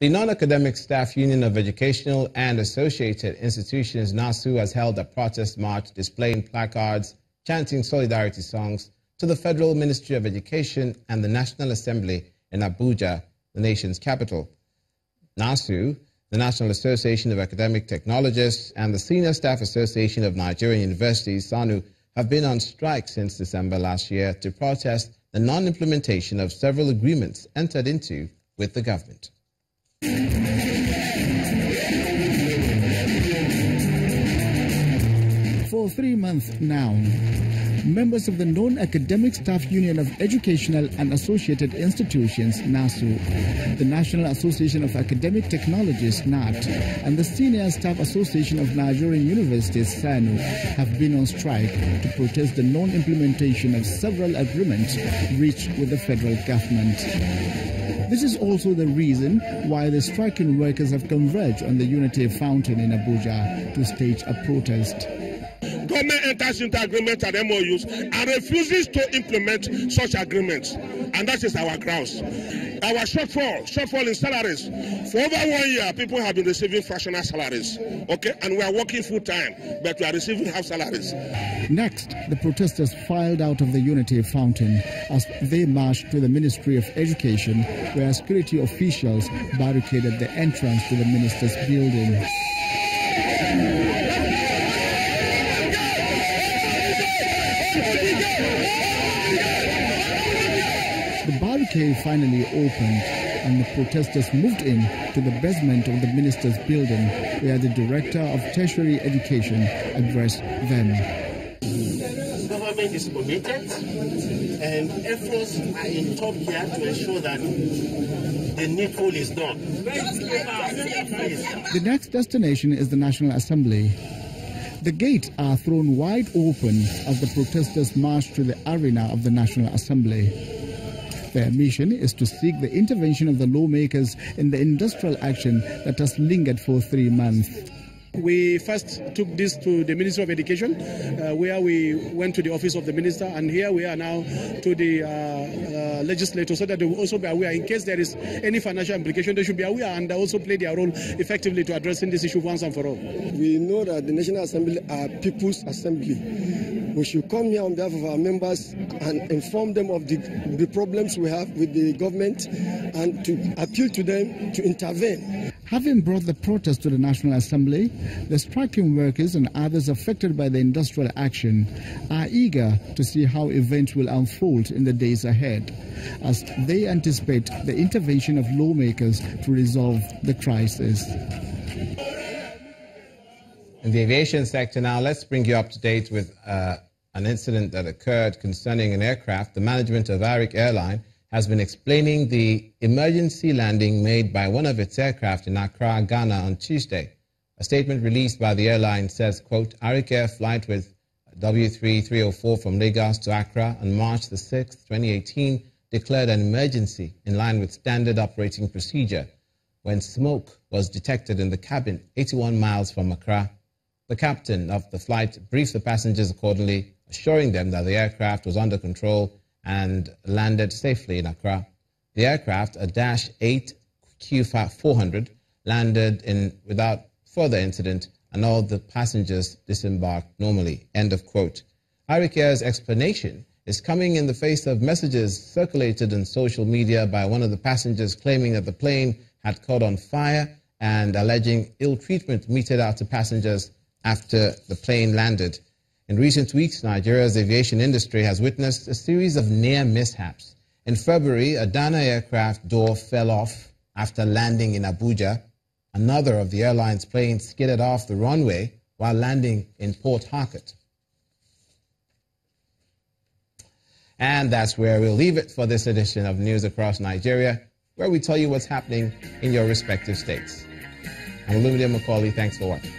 The Non-Academic Staff Union of Educational and Associated Institutions, NASU, has held a protest march displaying placards, chanting solidarity songs to the Federal Ministry of Education and the National Assembly in Abuja, the nation's capital. NASU, the National Association of Academic Technologists, and the Senior Staff Association of Nigerian Universities, SANU, have been on strike since December last year to protest the non-implementation of several agreements entered into with the government. For 3 months now, members of the Non-Academic Staff Union of Educational and Associated Institutions, NASU, the National Association of Academic Technologists, NAT, and the Senior Staff Association of Nigerian Universities, SANU, have been on strike to protest the non-implementation of several agreements reached with the federal government. This is also the reason why the striking workers have converged on the Unity Fountain in Abuja to stage a protest. Government enters into agreements and MOUs and refuses to implement such agreements, and that is our grounds. Our shortfall in salaries. For over 1 year, people have been receiving fractional salaries, okay, and we are working full time, but we are receiving half salaries. Next, the protesters filed out of the Unity Fountain as they marched to the Ministry of Education, where security officials barricaded the entrance to the minister's building. The barricade finally opened and the protesters moved in to the basement of the minister's building, where the Director of Tertiary Education addressed them. The government is committed and efforts are in top here to ensure that the needful is done. The next destination is the National Assembly. The gates are thrown wide open as the protesters march to the arena of the National Assembly. Their mission is to seek the intervention of the lawmakers in the industrial action that has lingered for 3 months. We first took this to the Ministry of Education, where we went to the office of the minister, and here we are now to the legislature, so that they will also be aware. In case there is any financial implication, they should be aware and also play their role effectively to addressing this issue once and for all. We know that the National Assembly are People's Assembly. We should come here on behalf of our members and inform them of the problems we have with the government and to appeal to them to intervene. Having brought the protest to the National Assembly, the striking workers and others affected by the industrial action are eager to see how events will unfold in the days ahead, as they anticipate the intervention of lawmakers to resolve the crisis. In the aviation sector now, let's bring you up to date with an incident that occurred concerning an aircraft. The management of Arik Airline has been explaining the emergency landing made by one of its aircraft in Accra, Ghana on Tuesday. A statement released by the airline says, quote, Arik Air flight with W3304 from Lagos to Accra on March the 6th, 2018, declared an emergency in line with standard operating procedure when smoke was detected in the cabin 81 miles from Accra. The captain of the flight briefed the passengers accordingly, assuring them that the aircraft was under control and landed safely in Accra. The aircraft, a Dash 8 Q400, landed without further incident, and all the passengers disembarked normally. End of quote. Arik Air's explanation is coming in the face of messages circulated on social media by one of the passengers claiming that the plane had caught on fire and alleging ill treatment meted out to passengers after the plane landed. In recent weeks, Nigeria's aviation industry has witnessed a series of near mishaps. In February, a Dana aircraft door fell off after landing in Abuja. Another of the airline's planes skidded off the runway while landing in Port Harcourt. And that's where we'll leave it for this edition of News Across Nigeria, where we tell you what's happening in your respective states. I'm Olumide Macaulay. Thanks for watching.